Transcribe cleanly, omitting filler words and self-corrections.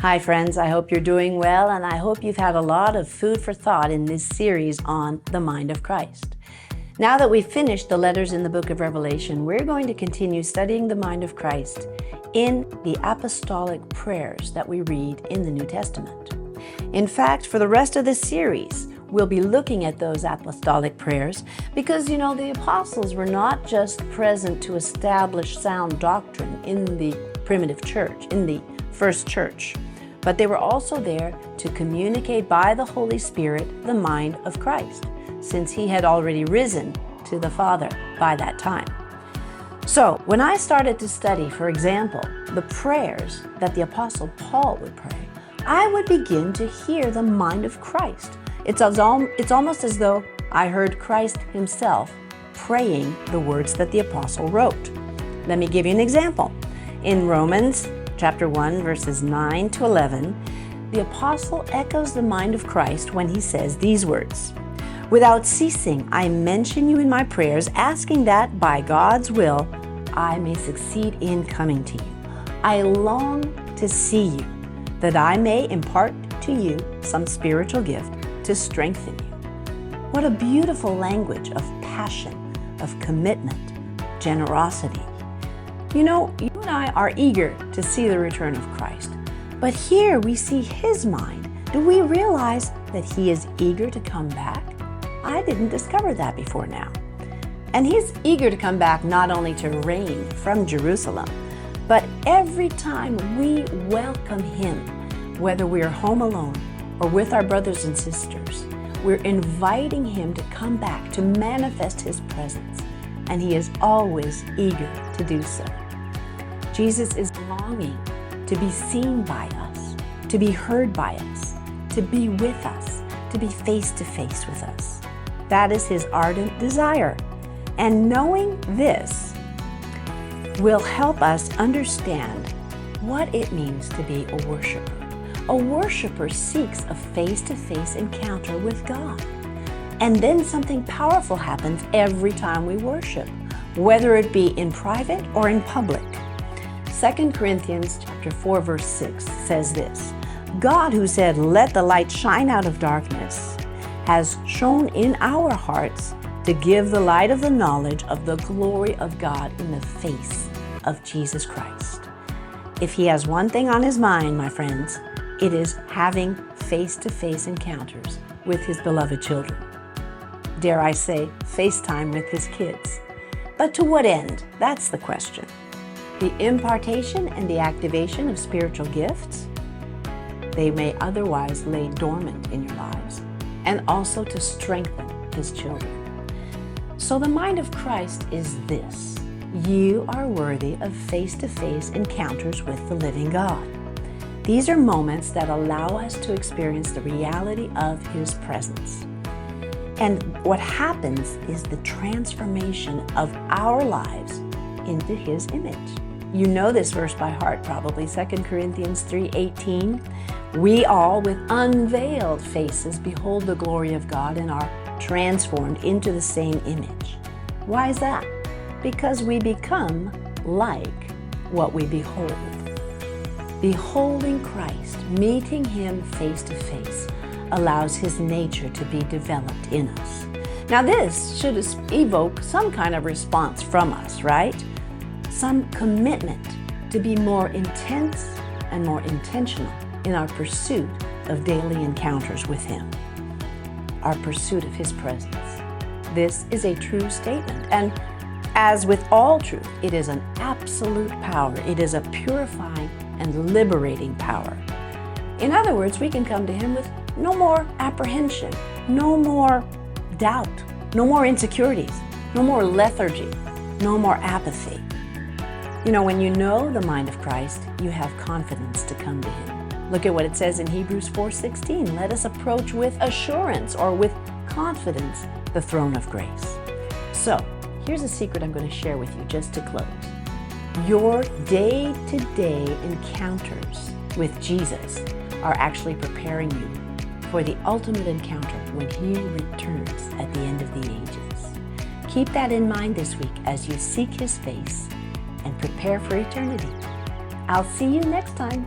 Hi friends, I hope you're doing well, and I hope you've had a lot of food for thought in this series on the mind of Christ. Now that we've finished the letters in the book of Revelation, we're going to continue studying the mind of Christ in the apostolic prayers that we read in the New Testament. In fact, for the rest of this series, we'll be looking at those apostolic prayers because, the apostles were not just present to establish sound doctrine in the primitive church, in the first church, but they were also there to communicate by the Holy Spirit the mind of Christ, since he had already risen to the Father by that time. So when I started to study, for example, the prayers that the Apostle Paul would pray, I would begin to hear the mind of Christ. It's almost as though I heard Christ himself praying the words that the apostle wrote. Let me give you an example. In Romans chapter 1, verses 9 to 11, the apostle echoes the mind of Christ when he says these words: "Without ceasing, I mention you in my prayers, asking that by God's will I may succeed in coming to you. I long to see you, that I may impart to you some spiritual gift to strengthen you." What a beautiful language of passion, of commitment, generosity. You and I are eager to see the return of Christ, but here we see his mind. Do we realize that he is eager to come back? I didn't discover that before now. And he's eager to come back not only to reign from Jerusalem, but every time we welcome him, whether we're home alone or with our brothers and sisters, we're inviting him to come back to manifest his presence, and he is always eager to do so. Jesus is longing to be seen by us, to be heard by us, to be with us, to be face to face with us. That is his ardent desire. And knowing this will help us understand what it means to be a worshiper. A worshiper seeks a face-to-face encounter with God. And then something powerful happens every time we worship, whether it be in private or in public. 2 Corinthians chapter 4, verse 6 says this: "God, who said, 'Let the light shine out of darkness,' has shone in our hearts to give the light of the knowledge of the glory of God in the face of Jesus Christ." If he has one thing on his mind, my friends, it is having face-to-face encounters with his beloved children. Dare I say, FaceTime with his kids. But to what end? That's the question. The impartation and the activation of spiritual gifts, they may otherwise lay dormant in your lives, and also to strengthen his children. So the mind of Christ is this: you are worthy of face-to-face encounters with the living God. These are moments that allow us to experience the reality of his presence. And what happens is the transformation of our lives into his image. You know this verse by heart probably, 2 Corinthians 3:18. "We all with unveiled faces behold the glory of God and are transformed into the same image." Why is that? Because we become like what we behold. Beholding Christ, meeting him face to face, allows his nature to be developed in us. Now this should evoke some kind of response from us, right? Some commitment to be more intense and more intentional in our pursuit of daily encounters with him, our pursuit of his presence. This is a true statement, and as with all truth, it is an absolute power. It is a purifying and liberating power. In other words, we can come to him with no more apprehension, no more doubt, no more insecurities, no more lethargy, no more apathy. When you know the mind of Christ, you have confidence to come to him. Look at what it says in Hebrews 4:16. "Let us approach with assurance," or with confidence, "the throne of grace." So, here's a secret I'm going to share with you just to close. Your day-to-day encounters with Jesus are actually preparing you for the ultimate encounter when he returns at the end of the ages. Keep that in mind this week as you seek his face and prepare for eternity. I'll see you next time.